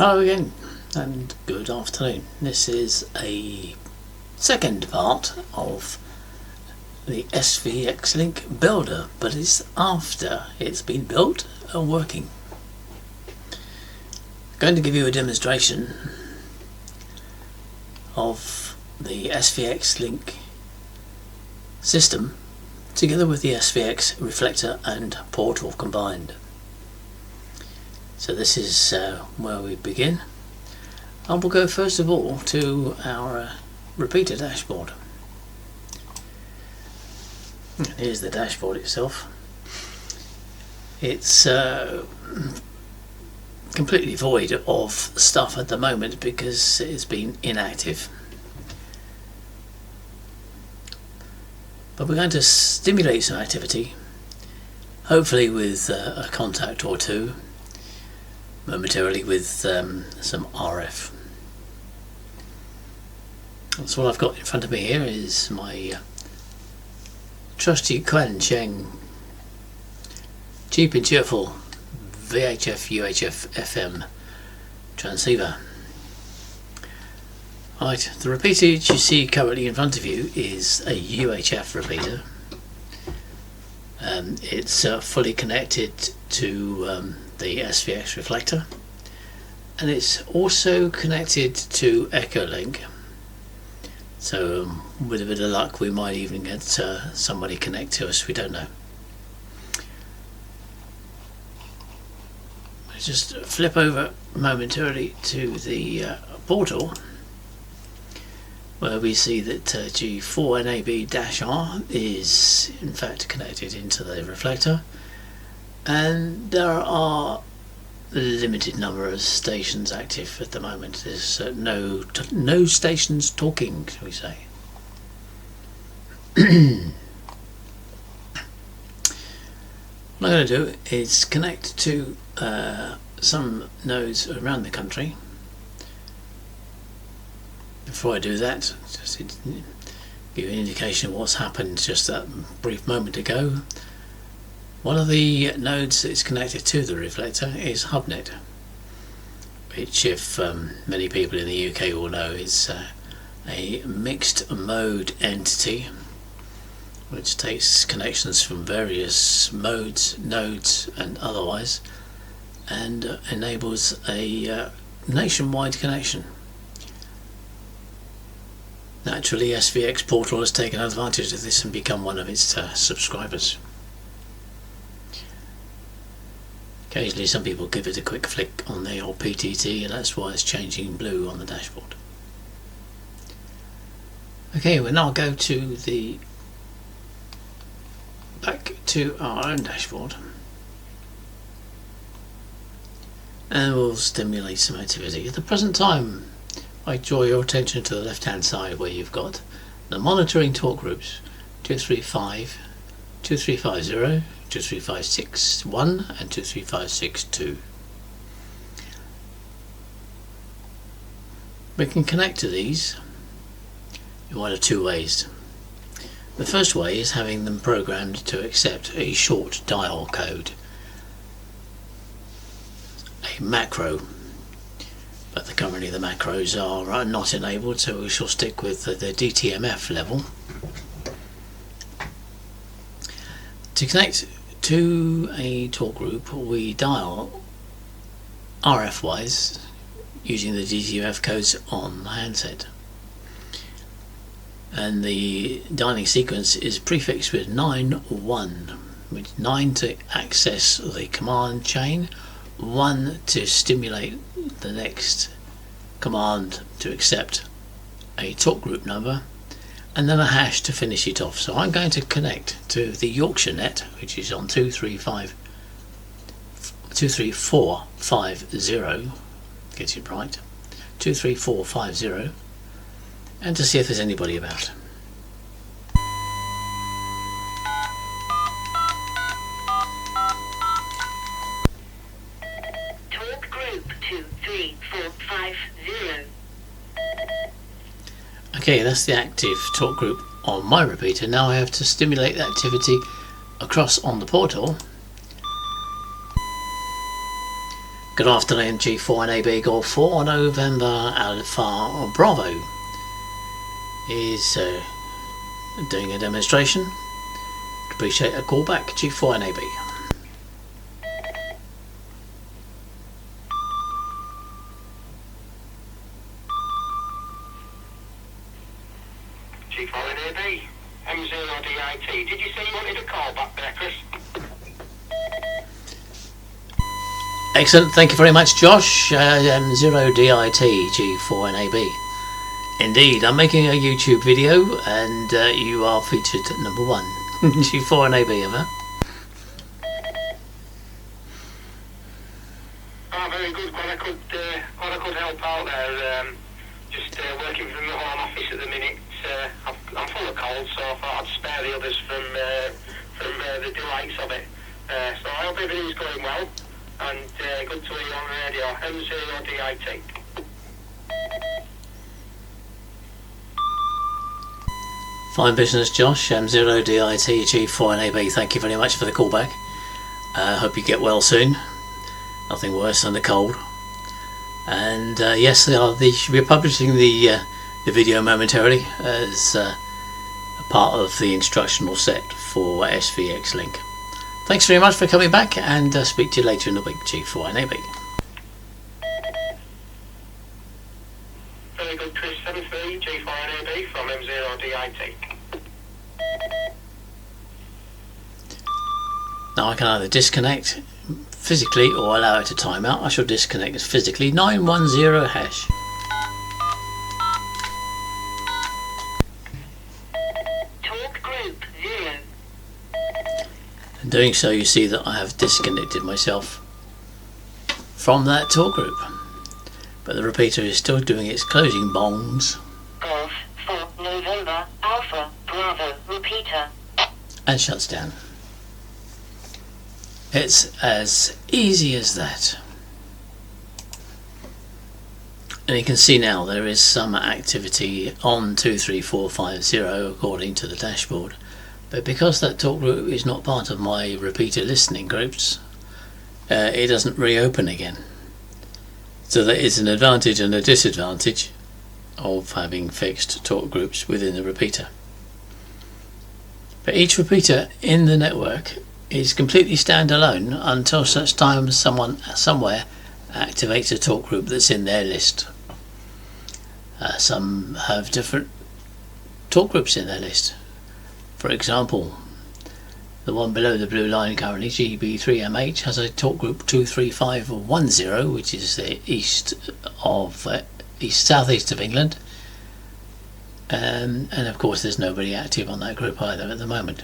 Hello again and good afternoon. This is a second part of the SvxLink builder, but it's after it's been built and working. I'm going to give you a demonstration of the SvxLink system together with the SvxReflector and portal combined. So this is where we begin, and we'll go first of all to our repeater dashboard. Here's the dashboard itself. It's completely void of stuff at the moment because it's been inactive. But we're going to stimulate some activity, hopefully with a contact or two, momentarily with some RF. So what I've got in front of me here is my trusty Quansheng cheap and cheerful VHF UHF FM transceiver. Right, the repeater you see currently in front of you is a UHF repeater. It's fully connected to the SvxReflector, and it's also connected to SvxLink. So with a bit of luck we might even get somebody connect to us, we don't know. Let's just flip over momentarily to the portal, where we see that G4NAB-R is in fact connected into the reflector, and there are a limited number of stations active at the moment. There's no stations talking, shall we say. What I'm going to do is connect to some nodes around the country. Before I do that, just to give you an indication of what's happened just that brief moment ago. One of the nodes that's connected to the reflector is HubNet, which, if many people in the UK will know, is a mixed mode entity which takes connections from various modes, nodes and otherwise, and enables a nationwide connection. Naturally, SvxPortal has taken advantage of this and become one of its subscribers. Occasionally some people give it a quick flick on the old PTT, and that's why it's changing blue on the dashboard. Okay, we'll now go to back to our own dashboard, and we'll stimulate some activity. At the present time, I draw your attention to the left hand side where you've got the monitoring talk groups 235, 2350, 23561 and 23562. We can connect to these in one of two ways. The first way is having them programmed to accept a short dial code, a macro, but currently the macros are not enabled, so we shall stick with the DTMF level. To connect to a talk group, we dial RF wise using the DTMF codes on the handset, and the dialing sequence is prefixed with 9-1, which 9 to access the command chain, 1 to stimulate the next command to accept a talk group number, and then a hash to finish it off. So I'm going to connect to the Yorkshire net, which is on 23450, get it right, 23450, and to see if there's anybody about. Talk group 23450. Okay, that's the active talk group on my repeater. Now I have to stimulate the activity across on the portal Good afternoon, G4NAB Golf 4 November Alpha Bravo is doing a demonstration. Appreciate a call back, G4NAB. G4NAB, M0DIT. Did you say you wanted a call back there, Chris? Excellent, thank you very much, Josh. M0DIT G4NAB. Indeed, I'm making a YouTube video and you are featured at number 1. G4NAB, ever. Oh, very good. Glad I could help out there. Just working from the home office at the minute. I'm full of cold, so I thought I'd spare the others from the delights of it. So I hope everything's going well. And good to hear you on the radio, M0DIT. Fine business, Josh. M0DIT G4NAB. Thank you very much for the callback. Hope you get well soon. Nothing worse than the cold. And yes, we're publishing the video momentarily as a part of the instructional set for SvxLink. Thanks very much for coming back, and speak to you later in the week, G4NAB. Very good, Chris. 73 G4NAB from M0DIT. Now I can either disconnect physically or allow it to time out. I shall disconnect physically. 910 hash. Talk group 0. In doing so, you see that I have disconnected myself from that talk group, but the repeater is still doing its closing bongs. Golf 4 November Alpha Bravo repeater. And shuts down. It's as easy as that. And you can see now there is some activity on 23450 according to the dashboard. But because that talk group is not part of my repeater listening groups, it doesn't reopen again. So there is an advantage and a disadvantage of having fixed talk groups within the repeater. But each repeater in the network is completely standalone until such time as someone somewhere activates a talk group that's in their list. Some have different talk groups in their list. For example, the one below the blue line currently, GB3MH, has a talk group 23510, which is the southeast of England, and of course there's nobody active on that group either at the moment.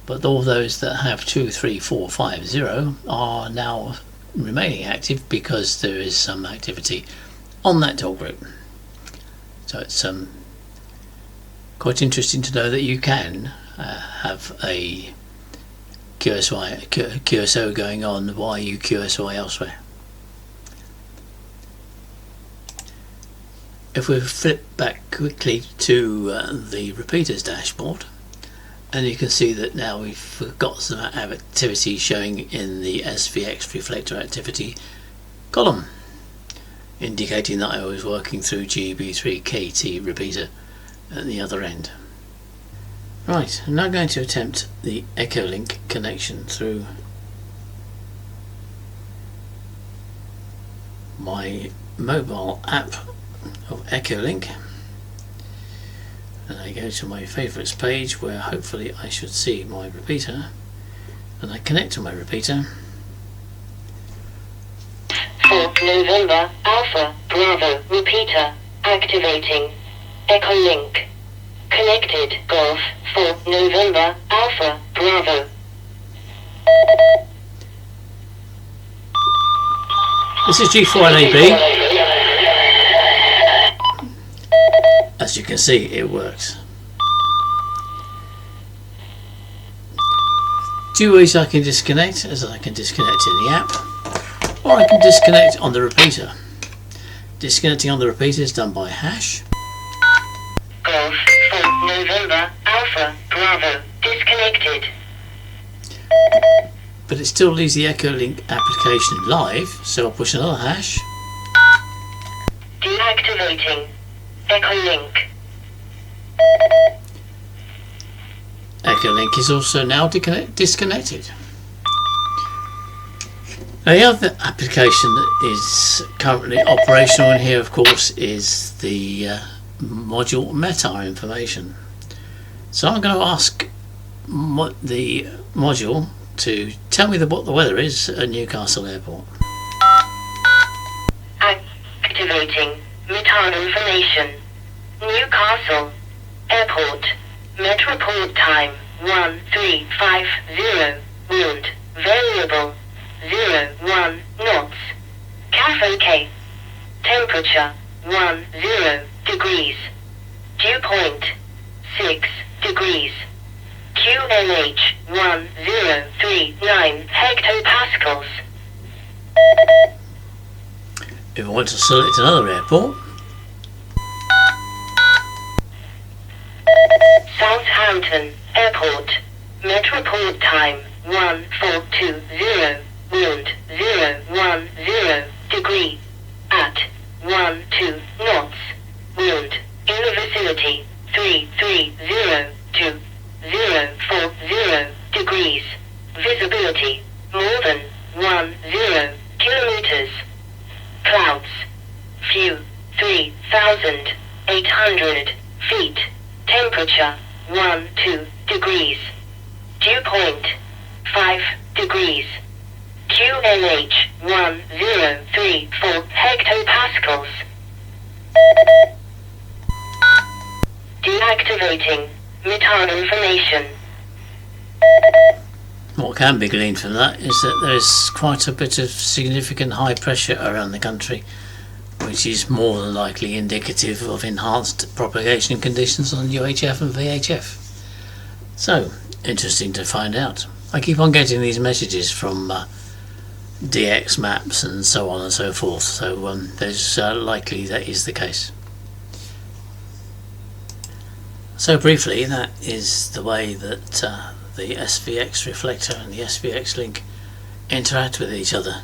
But all those that have 23450 are now remaining active because there is some activity on that talk group. So it's quite interesting to know that you can have a QSO going on while you QSO elsewhere. If we flip back quickly to the repeaters dashboard, and you can see that now we've got some activity showing in the SvxReflector activity column, indicating that I was working through GB3KT repeater at the other end. Right, I'm now going to attempt the SvxLink connection through my mobile app of SvxLink, and I go to my favourites page where hopefully I should see my repeater, and I connect to my repeater. 4 November Alpha Bravo repeater activating SvxLink connected Golf 4 November Alpha Bravo. This is G4NAB. As you can see, it works. Two ways I can disconnect, as I can disconnect in the app, or I can disconnect on the repeater. Disconnecting on the repeater is done by hash. Golf 4 November Alpha Bravo disconnected. but it still leaves the EchoLink application live, so I'll push another hash. Deactivating EchoLink. EchoLink is also now disconnected. Now, the other application that is currently operational in here, of course, is the module meta information. So I'm going to ask the module to tell me what the weather is at Newcastle Airport. Activating METAR information. Newcastle Airport. Met report time 1350. Wind variable 01 knots. CAF OK. Temperature 10 degrees. Dew point 6 degrees. QNH 1039 hectopascals. If I want to select another airport, Southampton Airport. Met report time 1420. Wind 010 degree. At 12 knots. Wind in the vicinity 330 to 040 degrees. Visibility more than 10 kilometers. Clouds few 3,800 feet. Temperature 12 degrees. Dew point 5 degrees. QNH 1034 hectopascals. Deactivating METAR information. what can be gleaned from that is that there is quite a bit of significant high pressure around the country, which is more than likely indicative of enhanced propagation conditions on UHF and VHF. So, interesting to find out. I keep on getting these messages from DX maps and so on and so forth, so there's likely that is the case. So briefly, that is the way that the SvxReflector and the SvxLink interact with each other,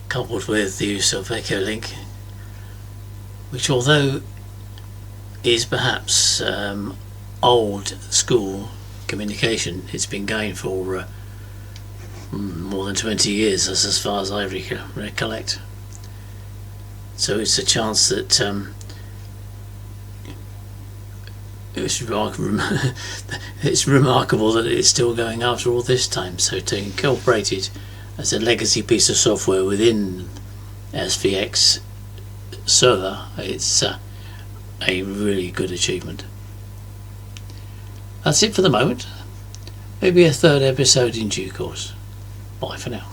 coupled with the use of EchoLink, which, although is perhaps old school communication, it's been going for more than 20 years, as far as I recollect. So it's a chance that it's remarkable that it's still going after all this time. So to incorporate it as a legacy piece of software within SvX server, it's a really good achievement. That's it for the moment. Maybe a third episode in due course. Bye for now.